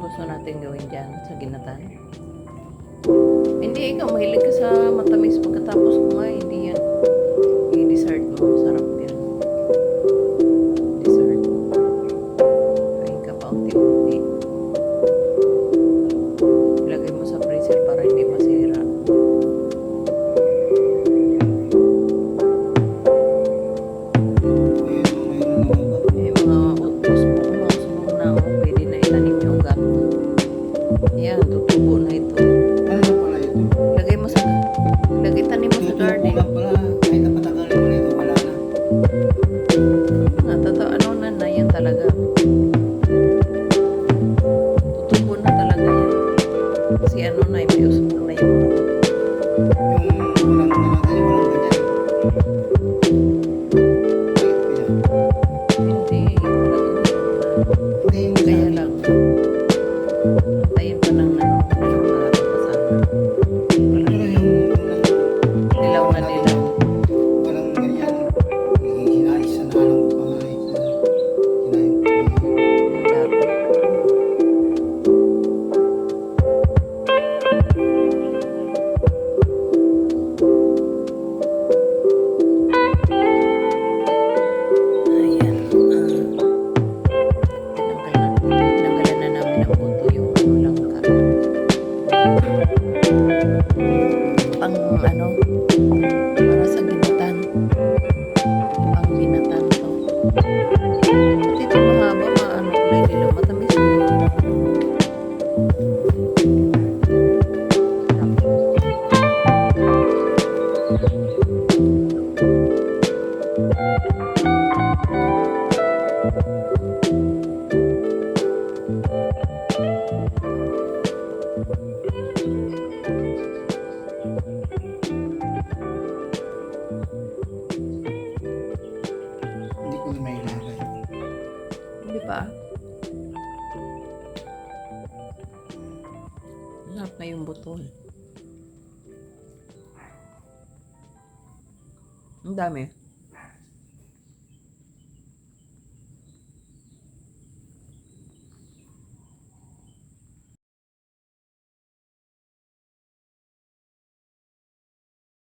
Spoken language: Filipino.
Gusto natin gawin dyan sa ginatan. Hindi, ikaw mahilig ka sa matamis pagkatapos kumain. Hindi yan. I-dessert mo. Sarap yan. Dessert. Kain ka pa unti-unti. Ilagay mo sa freezer para hindi masira. Mga usbong na. Pwede na itanim yung ugat. Yan, tutubo na ito. Ano pala ito? Lagay tanim mo sa garden. Tutubo pala. Kahit napatagalin mo nito, wala na. Ano na yan talaga. Tutubo na talaga yan. Kasi ano na, may usbong na yung Yung walang ganyan. hindi. Hindi, Kaya lang. Tayo pa ng pero yung dilaw na dilaw. walang ganyan. Hinayos na halong pangayos na. Ayan. Tinanggalan na namin ang punto yung langka. Pang para sa ginatan. Pang ginatan to. At ito mahaba, kulay dilaw, matamis. Hindi ko na may ilagay. Hindi pa. Sarap na yung butol. Ang dami.